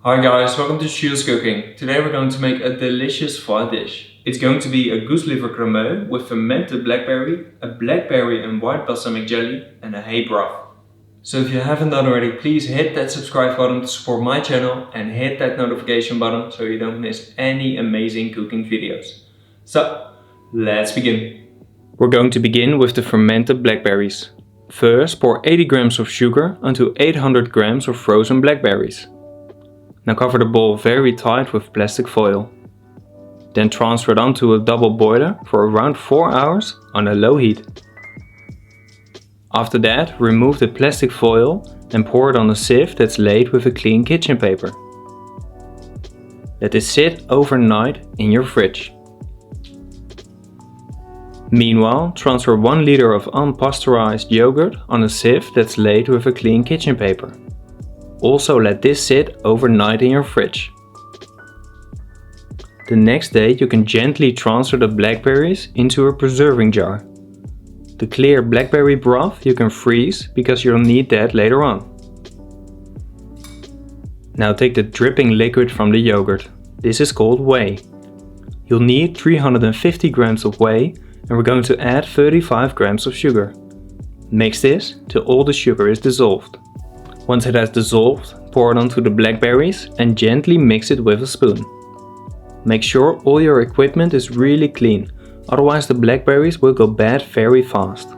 Hi guys, welcome to Jules Cooking. Today we're going to make a delicious foie dish. It's going to be a goose liver cremeux with fermented blackberry, a blackberry and white balsamic jelly and a hay broth. So if you haven't done already, please hit that subscribe button to support my channel and hit that notification button so you don't miss any amazing cooking videos. So, let's begin. We're going to begin with the fermented blackberries. First, pour 80 grams of sugar onto 800 grams of frozen blackberries. Now cover the bowl very tight with plastic foil. Then transfer it onto a double boiler for around 4 hours on a low heat. After that, remove the plastic foil and pour it on a sieve that's laid with a clean kitchen paper. Let this sit overnight in your fridge. Meanwhile, transfer 1 liter of unpasteurized yogurt on a sieve that's laid with a clean kitchen paper. Also let this sit overnight in your fridge. The next day you can gently transfer the blackberries into a preserving jar. The clear blackberry broth you can freeze because you'll need that later on. Now take the dripping liquid from the yogurt. This is called whey. You'll need 350 grams of whey and we're going to add 35 grams of sugar. Mix this till all the sugar is dissolved. Once it has dissolved, pour it onto the blackberries and gently mix it with a spoon. Make sure all your equipment is really clean, otherwise the blackberries will go bad very fast.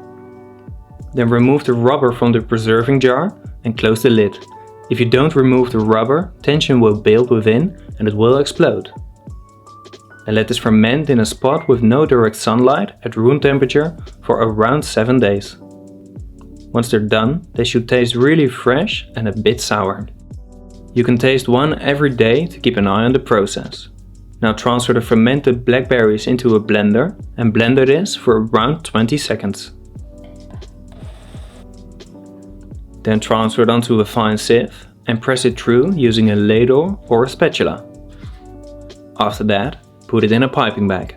Then remove the rubber from the preserving jar and close the lid. If you don't remove the rubber, tension will build within and it will explode. And let this ferment in a spot with no direct sunlight at room temperature for around 7 days. Once they're done, they should taste really fresh and a bit sour. You can taste one every day to keep an eye on the process. Now transfer the fermented blackberries into a blender and blend this for around 20 seconds. Then transfer it onto a fine sieve and press it through using a ladle or a spatula. After that, put it in a piping bag.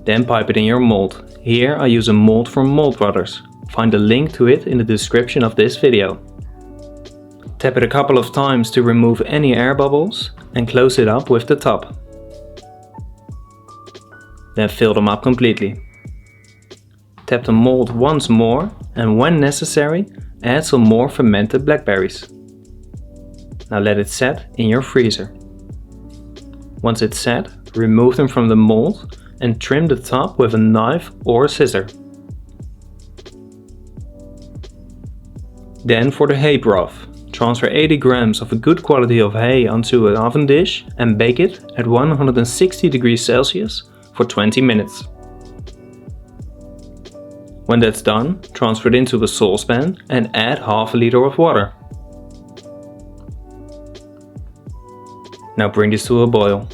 Then pipe it in your mold. Here I use a mold from Mold Brothers. Find a link to it in the description of this video. Tap it a couple of times to remove any air bubbles and close it up with the top. Then fill them up completely. Tap the mold once more and when necessary add some more fermented blackberries. Now let it set in your freezer. Once it's set, remove them from the mold and trim the top with a knife or a scissor. Then for the hay broth, transfer 80 grams of a good quality of hay onto an oven dish and bake it at 160 degrees Celsius for 20 minutes. When that's done, transfer it into a saucepan and add half a liter of water. Now bring this to a boil.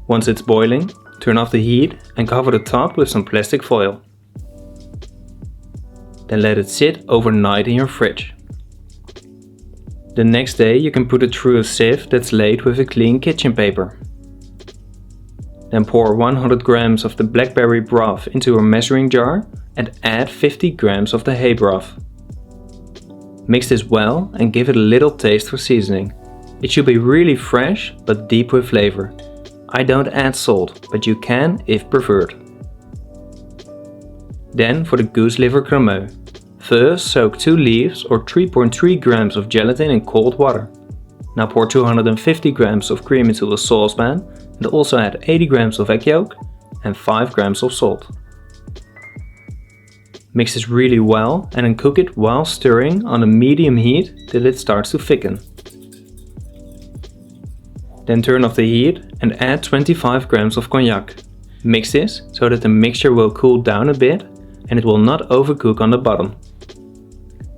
Once it's boiling, turn off the heat and cover the top with some plastic foil. Then let it sit overnight in your fridge. The next day you can put it through a sieve that's laid with a clean kitchen paper. Then pour 100 grams of the blackberry broth into a measuring jar and add 50 grams of the hay broth. Mix this well and give it a little taste for seasoning. It should be really fresh but deep with flavor. I don't add salt, but you can if preferred. Then for the goose liver cremeux. First soak 2 leaves or 3.3 grams of gelatin in cold water. Now pour 250 grams of cream into a saucepan and also add 80 grams of egg yolk and 5 grams of salt. Mix this really well and then cook it while stirring on a medium heat till it starts to thicken. Then turn off the heat and add 25 grams of cognac. Mix this so that the mixture will cool down a bit and it will not overcook on the bottom.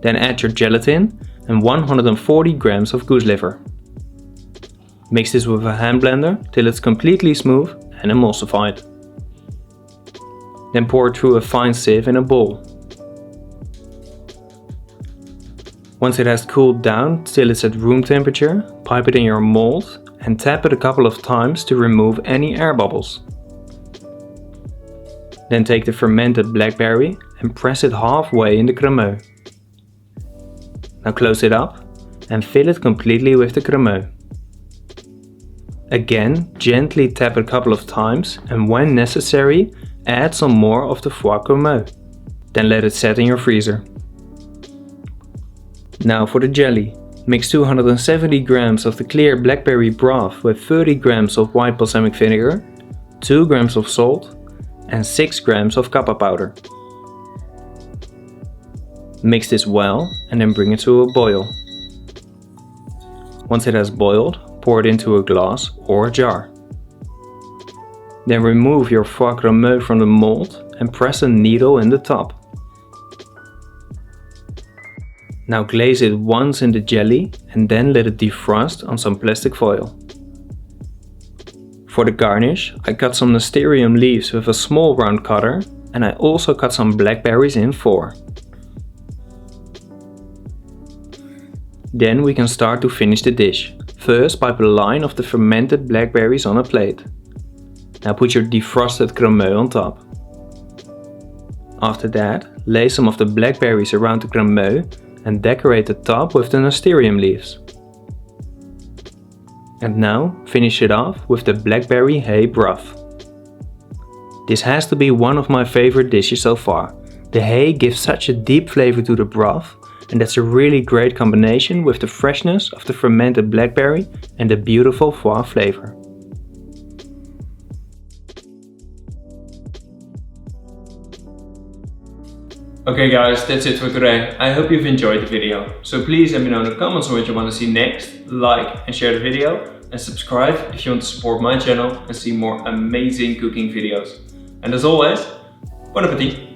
Then add your gelatin and 140 grams of goose liver. Mix this with a hand blender till it's completely smooth and emulsified. Then pour it through a fine sieve in a bowl. Once it has cooled down till it's at room temperature, pipe it in your mold and tap it a couple of times to remove any air bubbles. Then take the fermented blackberry and press it halfway in the cremeux. Now close it up and fill it completely with the cremeux. Again, gently tap a couple of times and when necessary, add some more of the foie cremeux. Then let it set in your freezer. Now for the jelly. Mix 270 grams of the clear blackberry broth with 30 grams of white balsamic vinegar, 2 grams of salt and 6 grams of kappa powder. Mix this well and then bring it to a boil. Once it has boiled, pour it into a glass or a jar. Then remove your foie cremeux from the mold and press a needle in the top. Now glaze it once in the jelly and then let it defrost on some plastic foil. For the garnish, I cut some nasturtium leaves with a small round cutter and I also cut some blackberries in 4. Then we can start to finish the dish. First pipe a line of the fermented blackberries on a plate. Now put your defrosted cremeux on top. After that, lay some of the blackberries around the cremeux and decorate the top with the nasturtium leaves. And now finish it off with the blackberry hay broth. This has to be one of my favorite dishes so far. The hay gives such a deep flavor to the broth, and that's a really great combination with the freshness of the fermented blackberry and the beautiful foie flavor. Okay guys, that's it for today. I hope you've enjoyed the video. So please let me know in the comments what you want to see next, like and share the video, and subscribe if you want to support my channel and see more amazing cooking videos. And as always, bon appetit!